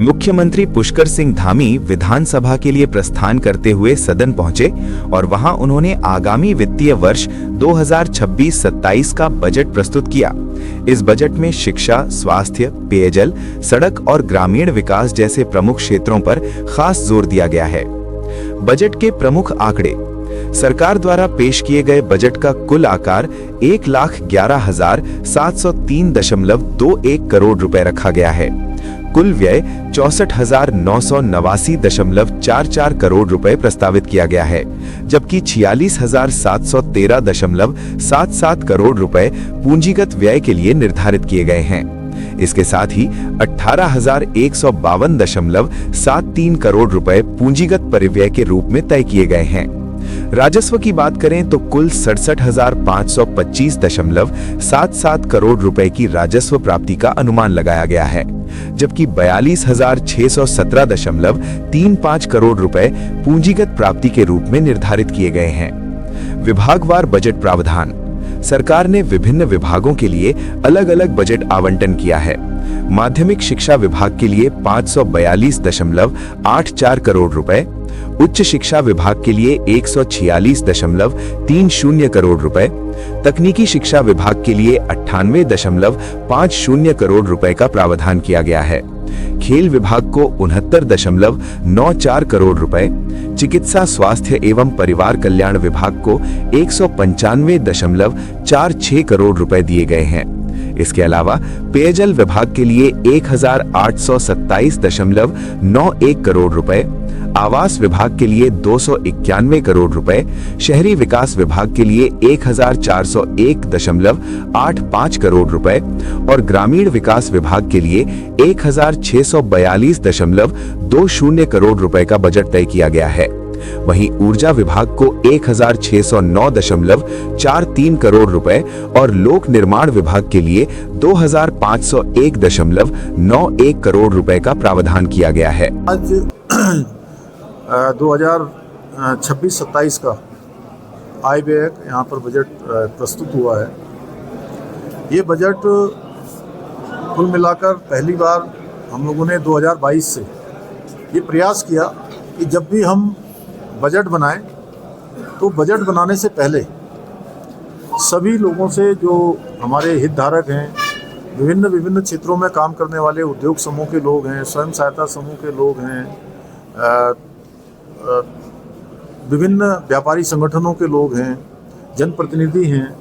मुख्यमंत्री पुष्कर सिंह धामी विधानसभा के लिए प्रस्थान करते हुए सदन पहुंचे और वहां उन्होंने आगामी वित्तीय वर्ष 2026-27 का बजट प्रस्तुत किया। इस बजट में शिक्षा, स्वास्थ्य, पेयजल, सड़क और ग्रामीण विकास जैसे प्रमुख क्षेत्रों पर खास जोर दिया गया है। बजट के प्रमुख आंकड़े। सरकार द्वारा पेश किए गए बजट का कुल आकार 1,11,703.21 करोड़ रुपए रखा गया है। कुल व्यय 64,989.44 करोड़ रुपए प्रस्तावित किया गया है, जबकि 46,713.77 करोड़ रुपए पूंजीगत व्यय के लिए निर्धारित किए गए हैं। इसके साथ ही 18,152.73 करोड़ रुपए पूंजीगत परिव्यय के रूप में तय किए गए हैं। राजस्व की बात करें तो कुल 67,525.77 करोड़ रुपए की राजस्व प्राप्ति का अनुमान लगाया गया है, जबकि 42,617.35 करोड़ रुपए पूंजीगत प्राप्ति के रूप में निर्धारित किए गए हैं। विभागवार बजट प्रावधान। सरकार ने विभिन्न विभागों के लिए अलग अलग बजट आवंटन किया है। माध्यमिक शिक्षा विभाग के लिए 542.84 करोड़ रुपए, उच्च शिक्षा विभाग के लिए 146.30 करोड़ रुपए, तकनीकी शिक्षा विभाग के लिए 98.50 करोड़ रुपए का प्रावधान किया गया है। खेल विभाग को 69.94 करोड़ रुपए, चिकित्सा, स्वास्थ्य एवं परिवार कल्याण विभाग को 195.46 करोड़ रुपए दिए गए हैं। इसके अलावा पेयजल विभाग के लिए 1,827.91 करोड़ रुपए, आवास विभाग के लिए 291 करोड़ रुपए, शहरी विकास विभाग के लिए 1,401.85 करोड़ रुपए और ग्रामीण विकास विभाग के लिए 1,642.20 करोड़ रुपए का बजट तय किया गया है। वहीं ऊर्जा विभाग को 1,609.43 करोड़ रुपए और लोक निर्माण विभाग के लिए 2,501.91 करोड़ रुपए का प्रावधान किया गया है। आज 2026-27 का आय व्यय यहाँ पर बजट प्रस्तुत हुआ है। ये बजट कुल मिलाकर पहली बार हम लोगों ने 2022 से ये प्रयास किया कि जब भी हम बजट बनाएं तो बजट बनाने से पहले सभी लोगों से, जो हमारे हितधारक हैं, विभिन्न क्षेत्रों में काम करने वाले उद्योग समूह के लोग हैं, स्वयं सहायता समूह के लोग हैं, विभिन्न व्यापारी संगठनों के लोग हैं, जनप्रतिनिधि हैं,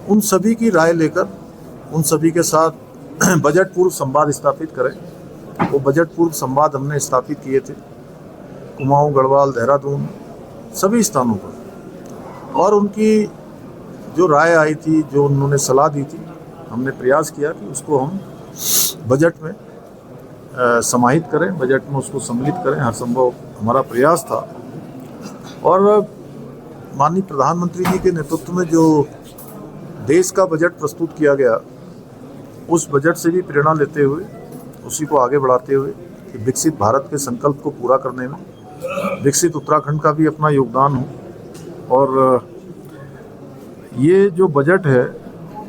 उन सभी की राय लेकर उन सभी के साथ बजट पूर्व संवाद स्थापित करें। वो बजट पूर्व संवाद हमने स्थापित किए थे कुमाऊं, गढ़वाल, देहरादून, सभी स्थानों पर, और उनकी जो राय आई थी, जो उन्होंने सलाह दी थी, हमने प्रयास किया कि उसको हम बजट में समाहित करें, बजट में उसको सम्मिलित करें। हर संभव हमारा प्रयास था। और माननीय प्रधानमंत्री जी के नेतृत्व में जो देश का बजट प्रस्तुत किया गया, उस बजट से भी प्रेरणा लेते हुए, उसी को आगे बढ़ाते हुए कि विकसित भारत के संकल्प को पूरा करने में विकसित उत्तराखंड का भी अपना योगदान हो। और ये जो बजट है,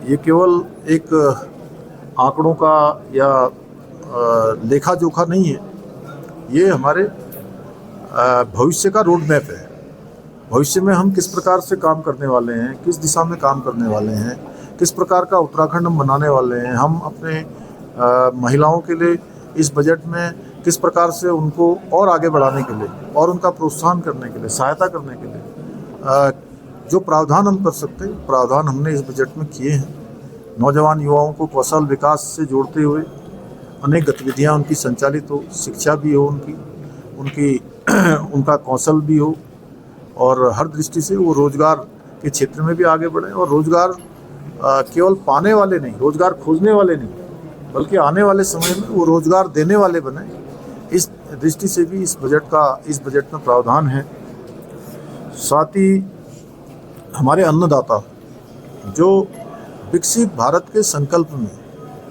ये केवल एक आंकड़ों का या लेखा जोखा नहीं है, ये हमारे भविष्य का रोड मैप है। भविष्य में हम किस प्रकार से काम करने वाले हैं, किस दिशा में काम करने वाले हैं, किस प्रकार का उत्तराखंड हम बनाने वाले हैं, हम अपने महिलाओं के लिए इस बजट में किस प्रकार से उनको और आगे बढ़ाने के लिए और उनका प्रोत्साहन करने के लिए, सहायता करने के लिए जो प्रावधान हम कर सकते हैं, प्रावधान हमने इस बजट में किए हैं। नौजवान युवाओं को कौशल विकास से जोड़ते हुए अनेक गतिविधियां उनकी संचालित हो, शिक्षा भी हो उनका कौशल भी हो, और हर दृष्टि से वो रोजगार के क्षेत्र में भी आगे बढ़े और रोजगार केवल पाने वाले नहीं, रोजगार खोजने वाले नहीं, बल्कि आने वाले समय में वो रोजगार देने वाले बने। इस दृष्टि से भी इस बजट में प्रावधान है। साथ ही हमारे अन्नदाता, जो विकसित भारत के संकल्प में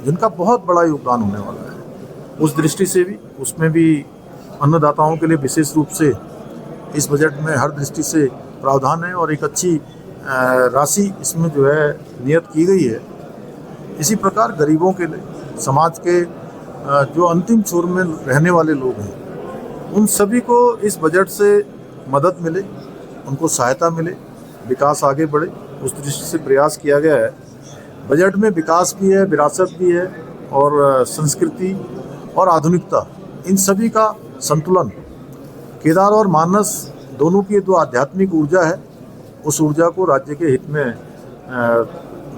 जिनका बहुत बड़ा योगदान होने वाला है, उस दृष्टि से भी, उसमें भी अन्नदाताओं के लिए विशेष रूप से इस बजट में हर दृष्टि से प्रावधान है और एक अच्छी राशि इसमें जो है नियत की गई है। इसी प्रकार गरीबों के लिए, समाज के जो अंतिम छोर में रहने वाले लोग हैं उन सभी को इस बजट से मदद मिले, उनको सहायता मिले, विकास आगे बढ़े, उस दृष्टि से प्रयास किया गया है। बजट में विकास भी है, विरासत भी है और संस्कृति और आधुनिकता, इन सभी का संतुलन, केदार और मानस दोनों की जो आध्यात्मिक ऊर्जा है उस ऊर्जा को राज्य के हित में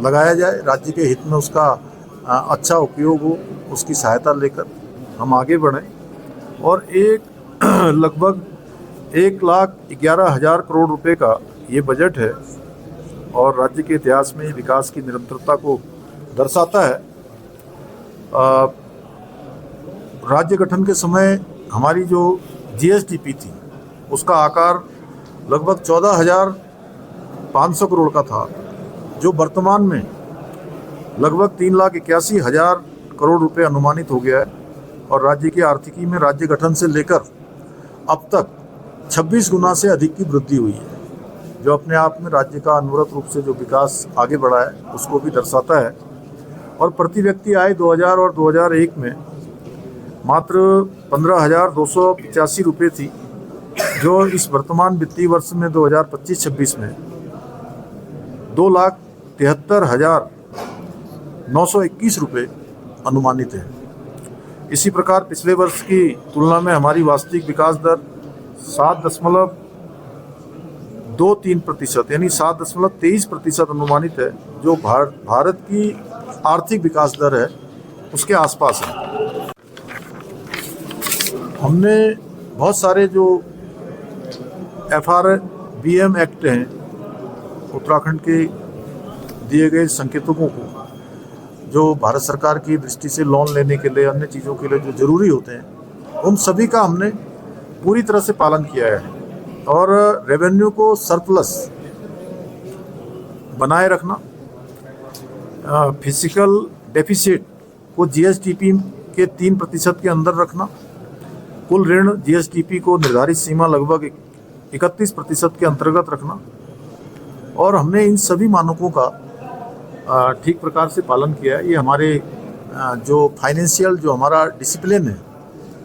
लगाया जाए, राज्य के हित में उसका अच्छा उपयोग हो, उसकी सहायता लेकर हम आगे बढ़ें और लगभग 1,11,000 करोड़ रुपए का ये बजट है और राज्य के इतिहास में विकास की निरंतरता को दर्शाता है। राज्य गठन के समय हमारी जो जीएसडीपी थी उसका आकार लगभग 14,500 करोड़ का था, जो वर्तमान में लगभग 3,81,000 करोड़ रुपए अनुमानित हो गया है और राज्य की आर्थिकी में राज्य गठन से लेकर अब तक 26 गुना से अधिक की वृद्धि हुई है, जो अपने आप में राज्य का अनवरत रूप से जो विकास आगे बढ़ा है उसको भी दर्शाता है। और प्रति व्यक्ति आय 2000 और 2001 में मात्र 15,285 रुपये थी, जो इस वर्तमान वित्तीय वर्ष में 2025-26 में 2,73,921 रुपये अनुमानित है। इसी प्रकार पिछले वर्ष की तुलना में हमारी वास्तविक विकास दर 7.23% यानी 7.23% अनुमानित है, जो भारत की आर्थिक विकास दर है उसके आसपास है। हमने बहुत सारे जो FRBM एक्ट हैं, उत्तराखंड के दिए गए संकेतकों को, जो भारत सरकार की दृष्टि से लोन लेने के लिए, अन्य चीज़ों के लिए जो ज़रूरी होते हैं, उन सभी का हमने पूरी तरह से पालन किया है और रेवेन्यू को सरप्लस बनाए रखना, फिजिकल डेफिसिट को जीएसडीपी के 3% के अंदर रखना, कुल ऋण जीएसडीपी को निर्धारित सीमा लगभग 31% के अंतर्गत रखना, और हमने इन सभी मानकों का ठीक प्रकार से पालन किया है। ये हमारे जो फाइनेंशियल जो हमारा डिसिप्लिन है,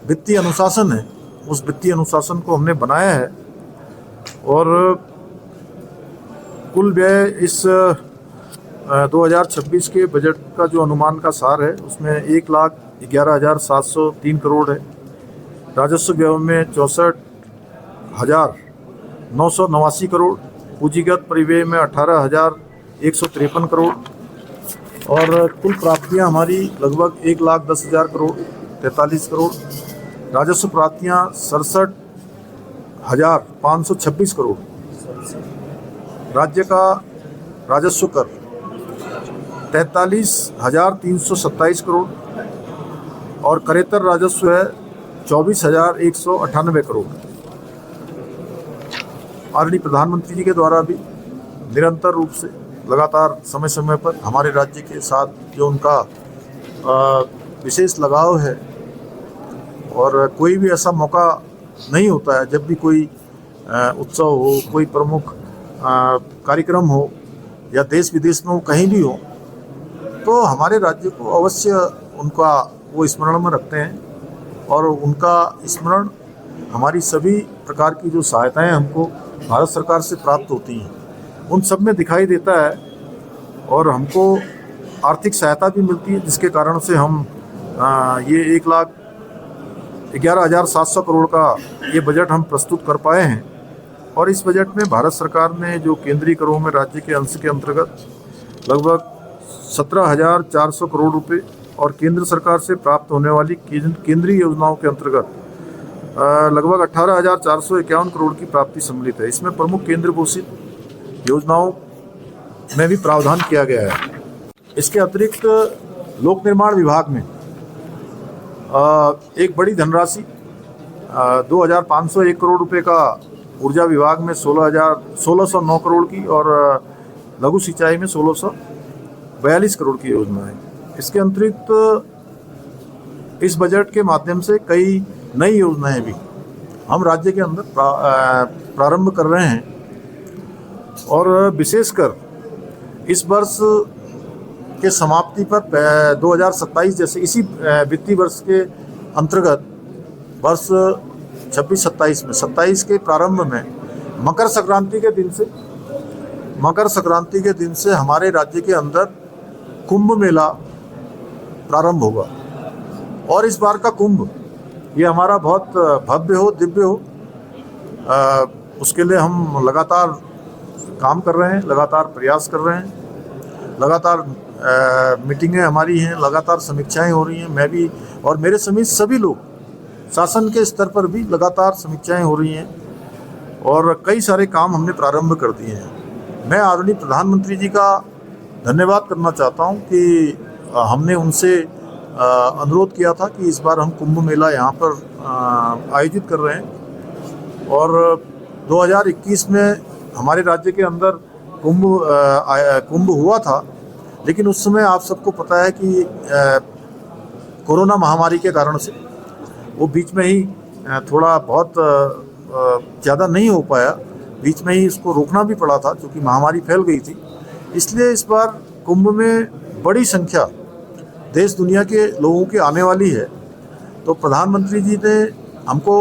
वित्तीय अनुशासन है, उस वित्तीय अनुशासन को हमने बनाया है और कुल व्यय इस 2026 के बजट का जो अनुमान का सार है उसमें 1,11,703 करोड़ है। राजस्व व्यय में 64,989 करोड़, पूंजीगत परिव्यय में 18,153 करोड़ और कुल प्राप्तियां हमारी लगभग 1,10,000 करोड़ 43 करोड़। राजस्व प्राप्तियां 67,526 करोड़। राज्य का राजस्व कर 43,327 करोड़ और करेतर राजस्व है 24,198 करोड़। आदरणीय प्रधानमंत्री जी के द्वारा भी निरंतर रूप से लगातार समय समय पर हमारे राज्य के साथ जो उनका विशेष लगाव है, और कोई भी ऐसा मौका नहीं होता है जब भी कोई उत्सव हो, कोई प्रमुख कार्यक्रम हो या देश विदेश में हो, कहीं भी हो, तो हमारे राज्य को अवश्य उनका वो स्मरण में रखते हैं और उनका स्मरण हमारी सभी प्रकार की जो सहायताएं हमको भारत सरकार से प्राप्त होती हैं उन सब में दिखाई देता है और हमको आर्थिक सहायता भी मिलती है, जिसके कारण से हम ये 1,11,700 करोड़ का ये बजट हम प्रस्तुत कर पाए हैं। और इस बजट में भारत सरकार ने जो केंद्रीय करों में राज्य के अंश के अंतर्गत लगभग 17,400 करोड़ रुपए और केंद्र सरकार से प्राप्त होने वाली केंद्रीय योजनाओं के अंतर्गत लगभग 18,451 करोड़ की प्राप्ति सम्मिलित है। इसमें प्रमुख केंद्र पोषित योजनाओं में भी प्रावधान किया गया है। इसके अतिरिक्त लोक निर्माण विभाग में एक बड़ी धनराशि 2,501 करोड़ रुपए का, ऊर्जा विभाग में 1,609 करोड़ की और लघु सिंचाई में 1,642 करोड़ की योजना है। इसके अतिरिक्त इस बजट के माध्यम से कई नई योजनाएं भी हम राज्य के अंदर प्रारंभ कर रहे हैं और विशेषकर इस वर्ष के समाप्ति पर 2027 जैसे इसी वित्तीय वर्ष के अंतर्गत वर्ष 26-27 में 27 के प्रारंभ में मकर संक्रांति के दिन से हमारे राज्य के अंदर कुंभ मेला प्रारंभ होगा। और इस बार का कुंभ ये हमारा बहुत भव्य हो, दिव्य हो, उसके लिए हम लगातार काम कर रहे हैं, लगातार प्रयास कर रहे हैं, लगातार मीटिंगें हमारी हैं, लगातार समीक्षाएं हो रही हैं। मैं भी और मेरे समेत सभी लोग शासन के स्तर पर भी लगातार समीक्षाएं हो रही हैं और कई सारे काम हमने प्रारंभ कर दिए हैं। मैं आदरणीय प्रधानमंत्री जी का धन्यवाद करना चाहता हूं कि हमने उनसे अनुरोध किया था कि इस बार हम कुंभ मेला यहाँ पर आयोजित कर रहे हैं और 2021 में हमारे राज्य के अंदर कुंभ हुआ था, लेकिन उस समय आप सबको पता है कि कोरोना महामारी के कारण से वो बीच में ही थोड़ा बहुत ज़्यादा नहीं हो पाया, बीच में ही इसको रोकना भी पड़ा था क्योंकि महामारी फैल गई थी। इसलिए इस बार कुंभ में बड़ी संख्या देश दुनिया के लोगों की आने वाली है, तो प्रधानमंत्री जी ने हमको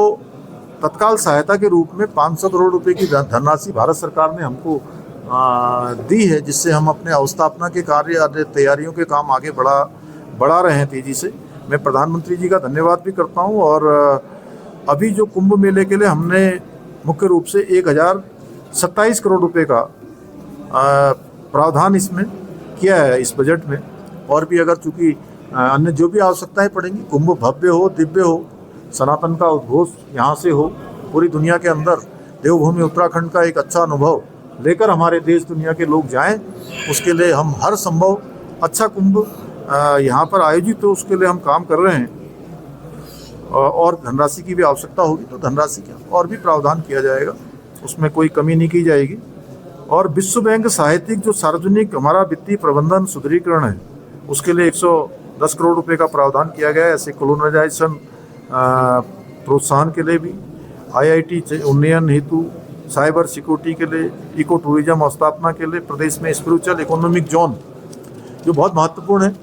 तत्काल सहायता के रूप में 500 करोड़ रुपए की धनराशि भारत सरकार ने हमको दी है, जिससे हम अपने अवस्थापना के कार्य तैयारियों के काम आगे बढ़ा रहे हैं तेज़ी से। मैं प्रधानमंत्री जी का धन्यवाद भी करता हूं और अभी जो कुंभ मेले के लिए हमने मुख्य रूप से 1027 करोड़ रुपए का प्रावधान इसमें किया है इस बजट में। और भी अगर चूँकि अन्य जो भी आवश्यकताएं पड़ेंगी, कुंभ भव्य हो, दिव्य हो, सनातन का उद्घोष यहाँ से हो, पूरी दुनिया के अंदर देवभूमि उत्तराखंड का एक अच्छा अनुभव लेकर हमारे देश दुनिया के लोग जाएं, उसके लिए हम हर संभव अच्छा कुंभ यहाँ पर आयोजित हो, उसके लिए हम काम कर रहे हैं। और धनराशि की भी आवश्यकता होगी तो धनराशि का और भी प्रावधान किया जाएगा, उसमें कोई कमी नहीं की जाएगी। और विश्व बैंक साहित्यिक जो सार्वजनिक हमारा वित्तीय प्रबंधन सुदृढ़ीकरण है, उसके लिए 110 करोड़ रुपए का प्रावधान किया गया है। ऐसे कोलोनाइजेशन प्रोत्साहन के लिए भी, IIT उन्नयन हेतु, साइबर सिक्योरिटी के लिए, इको टूरिज्म स्थापना के लिए, प्रदेश में स्पिरिचुअल इकोनॉमिक जोन जो बहुत महत्वपूर्ण है,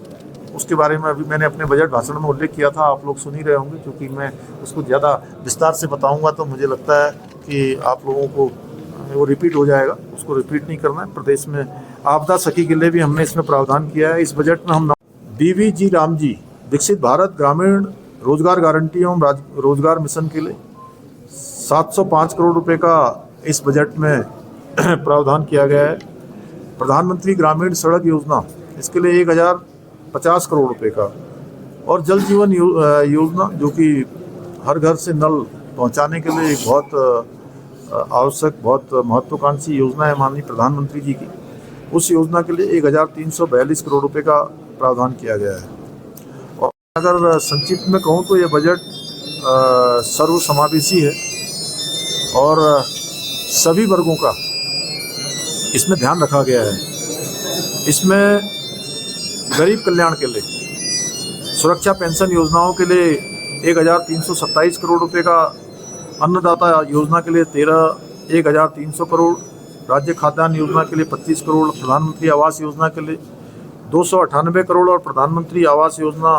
उसके बारे में अभी मैंने अपने बजट भाषण में उल्लेख किया था, आप लोग सुन ही रहे होंगे। क्योंकि मैं उसको ज़्यादा विस्तार से बताऊंगा तो मुझे लगता है कि आप लोगों को वो रिपीट हो जाएगा, उसको रिपीट नहीं करना है। प्रदेश में आपदा सखी के लिए भी हमने इसमें प्रावधान किया है। इस बजट में हम BVG रामजी विकसित भारत ग्रामीण रोजगार गारंटी एवं रोजगार मिशन के लिए 705 करोड़ रुपए का इस बजट में प्रावधान किया गया है। प्रधानमंत्री ग्रामीण सड़क योजना, इसके लिए 1050 करोड़ रुपए का। और जल जीवन योजना जो कि हर घर से नल पहुंचाने के लिए एक बहुत आवश्यक, बहुत महत्वाकांक्षी योजना है माननीय प्रधानमंत्री जी की, उस योजना के लिए 1342 करोड़ रुपए का प्रावधान किया गया है। और अगर संक्षिप्त में कहूँ तो यह बजट सर्वसमावेशी है और सभी वर्गों का इसमें ध्यान रखा गया है। इसमें गरीब कल्याण के लिए, सुरक्षा पेंशन योजनाओं के लिए 1327 करोड़ रुपए का, अन्नदाता योजना के लिए 13,300 करोड़, राज्य खाद्यान्न योजना के लिए 25 करोड़, प्रधानमंत्री आवास योजना के लिए 298 करोड़ और प्रधानमंत्री आवास योजना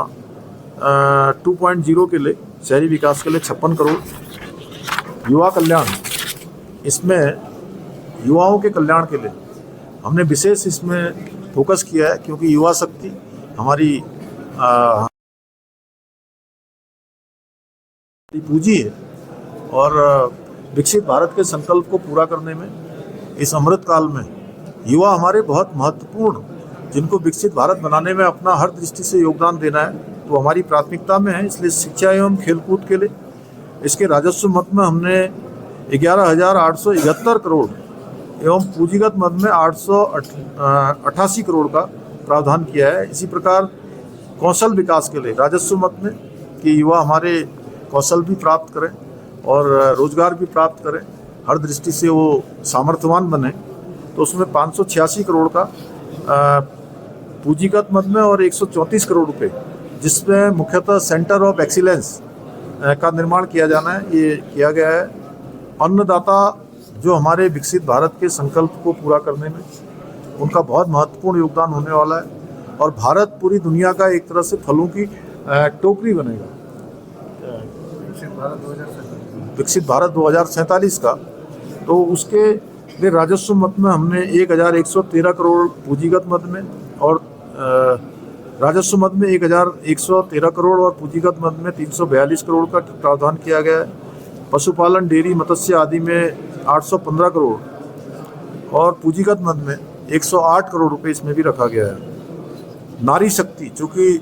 2.0 के लिए शहरी विकास के लिए 56 करोड़। युवा कल्याण, इसमें युवाओं के कल्याण के लिए हमने विशेष इसमें फोकस किया है, क्योंकि युवा शक्ति हमारी पूंजी है और विकसित भारत के संकल्प को पूरा करने में इस अमृत काल में युवा हमारे बहुत महत्वपूर्ण, जिनको विकसित भारत बनाने में अपना हर दृष्टि से योगदान देना है, तो हमारी प्राथमिकता में है। इसलिए शिक्षा एवं खेलकूद के लिए इसके राजस्व मद में हमने 11,871 करोड़ एवं पूंजीगत मद में 888 करोड़ का प्रावधान किया है। इसी प्रकार कौशल विकास के लिए राजस्व मद में कि युवा हमारे कौशल भी प्राप्त करें और रोजगार भी प्राप्त करें, हर दृष्टि से वो सामर्थ्यवान बने, तो उसमें 586 करोड़ का पूंजीगत मद में और 134 करोड़ रुपए, जिसमें मुख्यतः सेंटर ऑफ एक्सीलेंस का निर्माण किया जाना है, ये किया गया है। अन्नदाता जो हमारे विकसित भारत के संकल्प को पूरा करने में उनका बहुत महत्वपूर्ण योगदान होने वाला है, और भारत पूरी दुनिया का एक तरह से फलों की टोकरी बनेगा, विकसित भारत 2047 का। तो उसके लिए राजस्व मद में हमने 1113 करोड़ पूंजीगत मद में और राजस्व मद में 1113 करोड़ और पूंजीगत मद में 342 करोड़ का प्रावधान किया गया है। पशुपालन, डेयरी, मत्स्य आदि में 815 करोड़ और पूंजीगत मद में 108 करोड़ रुपए इसमें भी रखा गया है। नारी शक्ति, चूँकि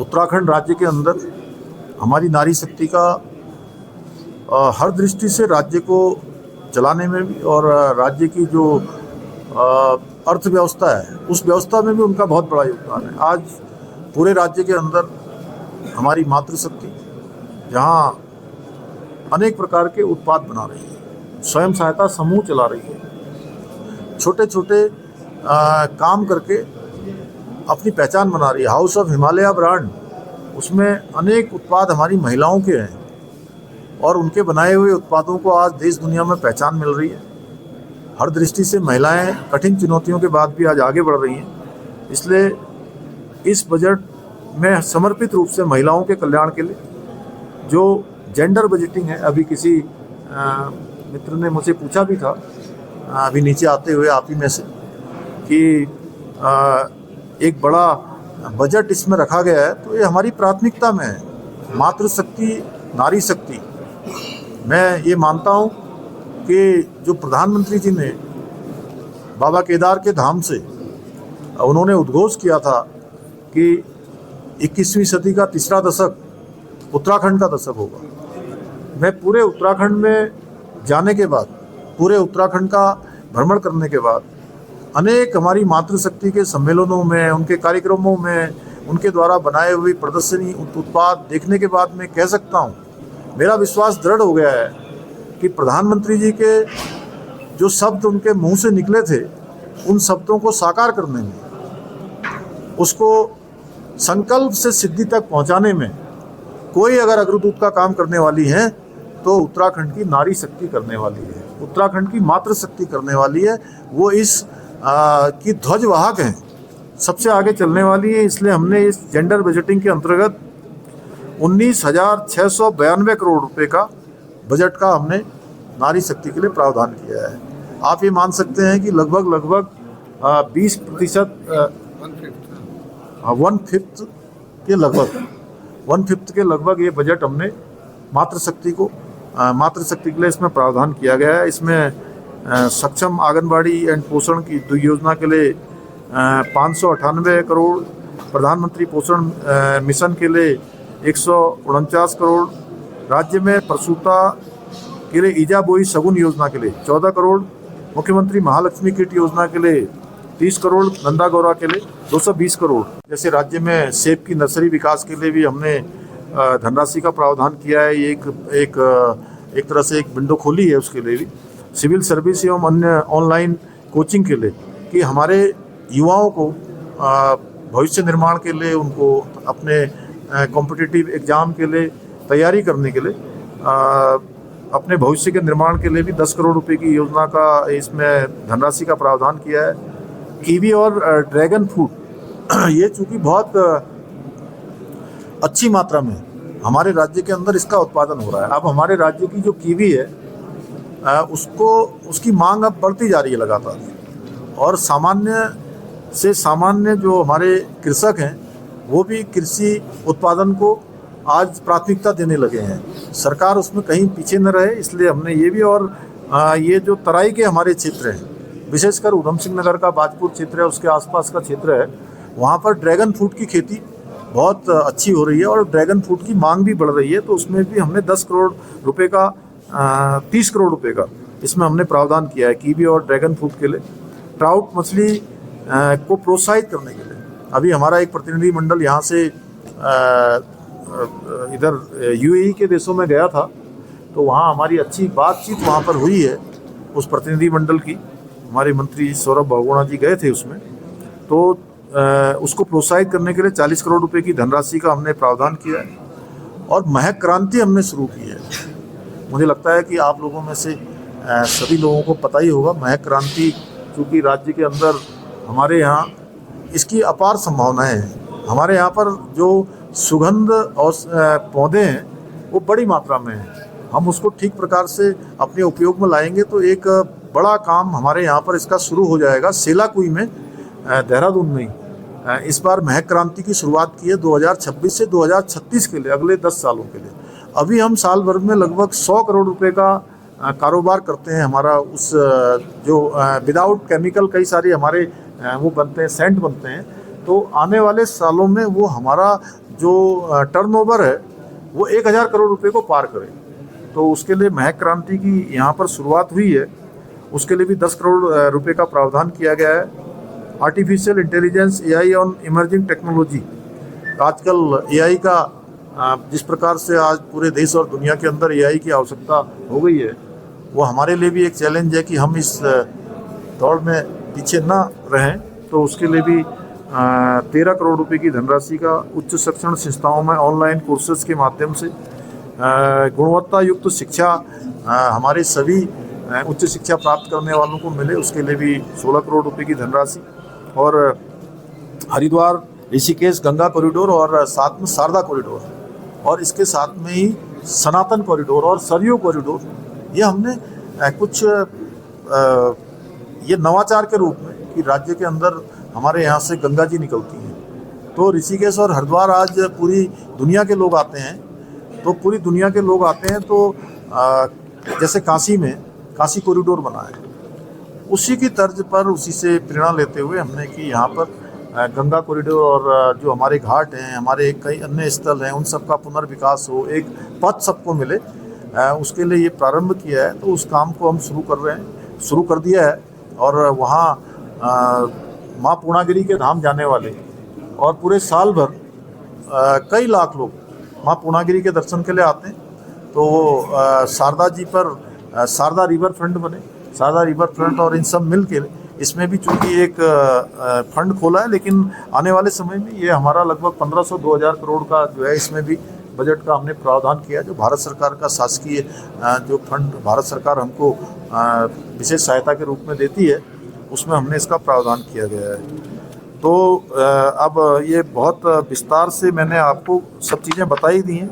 उत्तराखंड राज्य के अंदर हमारी नारी शक्ति का हर दृष्टि से राज्य को चलाने में भी और राज्य की जो अर्थव्यवस्था है उस व्यवस्था में भी उनका बहुत बड़ा योगदान है। आज पूरे राज्य के अंदर हमारी मातृशक्ति जहाँ अनेक प्रकार के उत्पाद बना रही है, स्वयं सहायता समूह चला रही है, छोटे छोटे काम करके अपनी पहचान बना रही है। हाउस ऑफ हिमालय ब्रांड, उसमें अनेक उत्पाद हमारी महिलाओं के हैं और उनके बनाए हुए उत्पादों को आज देश दुनिया में पहचान मिल रही है। हर दृष्टि से महिलाएं कठिन चुनौतियों के बाद भी आज आगे बढ़ रही हैं। इसलिए इस बजट में समर्पित रूप से महिलाओं के कल्याण के लिए जो जेंडर बजटिंग है, अभी किसी मित्र ने मुझसे पूछा भी था अभी नीचे आते हुए आप ही में से कि एक बड़ा बजट इसमें रखा गया है, तो ये हमारी प्राथमिकता में है। मातृशक्ति, नारी शक्ति, मैं ये मानता हूँ कि जो प्रधानमंत्री जी ने बाबा केदार के धाम से उन्होंने उद्घोष किया था कि 21वीं सदी का तीसरा दशक उत्तराखंड का दशक होगा। मैं पूरे उत्तराखंड में जाने के बाद, पूरे उत्तराखंड का भ्रमण करने के बाद, अनेक हमारी मातृशक्ति के सम्मेलनों में, उनके कार्यक्रमों में, उनके द्वारा बनाए हुए प्रदर्शनी उत्पाद देखने के बाद मैं कह सकता हूँ, मेरा विश्वास दृढ़ हो गया है कि प्रधानमंत्री जी के जो शब्द उनके मुंह से निकले थे, उन शब्दों को साकार करने में, उसको संकल्प से सिद्धि तक पहुंचाने में कोई अगर अग्रदूत का काम करने वाली है तो उत्तराखंड की नारी शक्ति करने वाली है, उत्तराखंड की मातृशक्ति करने वाली है। वो इस की ध्वजवाहक हैं, सबसे आगे चलने वाली है। इसलिए हमने इस जेंडर बजटिंग के अंतर्गत 19,692 करोड़ रुपए का बजट का हमने नारी शक्ति के लिए प्रावधान किया है। आप ये मान सकते हैं कि लगभग 20% 1/5 के लगभग ये बजट हमने मातृशक्ति के लिए इसमें प्रावधान किया गया है। इसमें सक्षम आंगनबाड़ी एंड पोषण की योजना के लिए 598 करोड़, प्रधानमंत्री पोषण मिशन के लिए 149 करोड़, राज्य में प्रसूता के लिए ईजा बोई सगुन योजना के लिए 14 करोड़, मुख्यमंत्री महालक्ष्मी किट योजना के लिए 30 करोड़, नंदा गौरा के लिए 220 करोड़। जैसे राज्य में सेब की नर्सरी विकास के लिए भी हमने धनराशि का प्रावधान किया है। ये एक तरह से एक विंडो खोली है उसके लिए भी। सिविल सर्विस एवं अन्य ऑनलाइन कोचिंग के लिए कि हमारे युवाओं को भविष्य निर्माण के लिए, उनको अपने कॉम्पिटिटिव एग्ज़ाम के लिए तैयारी करने के लिए, अपने भविष्य के निर्माण के लिए भी 10 करोड़ रुपए की योजना का इसमें धनराशि का प्रावधान किया है। कीवी और ड्रैगन फ्रूट ये चूँकि बहुत अच्छी मात्रा में हमारे राज्य के अंदर इसका उत्पादन हो रहा है। अब हमारे राज्य की जो कीवी है उसकी मांग अब बढ़ती जा रही है लगातार, और सामान्य से सामान्य जो हमारे कृषक हैं वो भी कृषि उत्पादन को आज प्राथमिकता देने लगे हैं। सरकार उसमें कहीं पीछे न रहे, इसलिए हमने ये भी, और ये जो तराई के हमारे क्षेत्र हैं, विशेषकर उधम सिंह नगर का बाजपुर क्षेत्र है, उसके आसपास का क्षेत्र है, वहाँ पर ड्रैगन फ्रूट की खेती बहुत अच्छी हो रही है और ड्रैगन फ्रूट की मांग भी बढ़ रही है। तो उसमें भी हमने 10 करोड़ रुपए का 30 करोड़ रुपए का इसमें हमने प्रावधान किया है कीवी और ड्रैगन फ्रूट के लिए। ट्राउट मछली को प्रोत्साहित करने के लिए अभी हमारा एक प्रतिनिधि मंडल यहाँ से इधर यूएई के देशों में गया था, तो वहाँ हमारी अच्छी बातचीत वहाँ पर हुई है उस प्रतिनिधि मंडल की। हमारे मंत्री सौरभ बहुगुणा जी गए थे उसमें, तो उसको प्रोत्साहित करने के लिए 40 करोड़ रुपए की धनराशि का हमने प्रावधान किया है। और महक क्रांति हमने शुरू की है। मुझे लगता है कि आप लोगों में से सभी लोगों को पता ही होगा, महक क्रांति चूँकि राज्य के अंदर हमारे यहाँ इसकी अपार संभावनाएं हैं। हमारे यहाँ पर जो सुगंध और पौधे हैं वो बड़ी मात्रा में हैं। हम उसको ठीक प्रकार से अपने उपयोग में लाएंगे तो एक बड़ा काम हमारे यहाँ पर इसका शुरू हो जाएगा। सेलाकुई में, देहरादून में इस बार महक क्रांति की शुरुआत की है 2026 से 2036 के लिए, अगले 10 सालों के लिए। अभी हम साल भर में लगभग 100 करोड़ रुपए का कारोबार करते हैं। हमारा उस जो विदाउट केमिकल कई सारे हमारे वो बनते हैं, सेंट बनते हैं। तो आने वाले सालों में वो हमारा जो टर्नओवर है वो 1000 करोड़ रुपए को पार करे। तो उसके लिए महक क्रांति की यहाँ पर शुरुआत हुई है। उसके लिए भी 10 करोड़ रुपए का प्रावधान किया गया है। Artificial intelligence, AI on emerging technology. आजकल एआई का जिस प्रकार से आज पूरे देश और दुनिया के अंदर एआई की आवश्यकता हो गई है, वो हमारे लिए भी एक चैलेंज है कि हम इस दौड़ में पीछे ना रहें। तो उसके लिए भी 13 करोड़ रुपए की धनराशि का उच्च शिक्षण संस्थाओं में ऑनलाइन कोर्सेज के माध्यम से गुणवत्ता युक्त शिक्षा हमारे सभी उच्च शिक्षा प्राप्त करने वालों को मिले, उसके लिए भी 16 करोड़ रुपए की धनराशि। और हरिद्वार ऋषिकेश गंगा कॉरिडोर और साथ में शारदा कॉरिडोर और इसके साथ में ही सनातन कॉरिडोर और सरयू कॉरिडोर, ये हमने कुछ ये नवाचार के रूप में कि राज्य के अंदर हमारे यहाँ से गंगा जी निकलती हैं। तो ऋषिकेश और हरिद्वार आज पूरी दुनिया के लोग आते हैं। तो पूरी दुनिया के लोग आते हैं तो जैसे काशी में काशी कॉरिडोर बना है, उसी की तर्ज पर उसी से प्रेरणा लेते हुए हमने कि यहाँ पर गंगा कॉरिडोर और जो हमारे घाट हैं, हमारे कई अन्य स्थल हैं, उन सब का पुनर्विकास हो, एक पथ सबको मिले, उसके लिए ये प्रारंभ किया है। तो उस काम को हम शुरू कर दिया है। और वहाँ माँ पूर्णागिरी के धाम जाने वाले और पूरे साल भर कई लाख लोग माँ पूर्णागिरी के दर्शन के लिए आते हैं। तो शारदा जी पर शारदा रिवर फ्रंट बने, शारदा रिवर फ्रंट और इन सब मिल के इसमें भी चूँकि एक फंड खोला है, लेकिन आने वाले समय में ये हमारा लगभग 1500-2000 करोड़ का जो है इसमें भी बजट का हमने प्रावधान किया है। जो भारत सरकार का शासकीय जो फंड भारत सरकार हमको विशेष सहायता के रूप में देती है, उसमें हमने इसका प्रावधान किया गया है। तो अब ये बहुत विस्तार से मैंने आपको सब चीज़ें बताई दी हैं।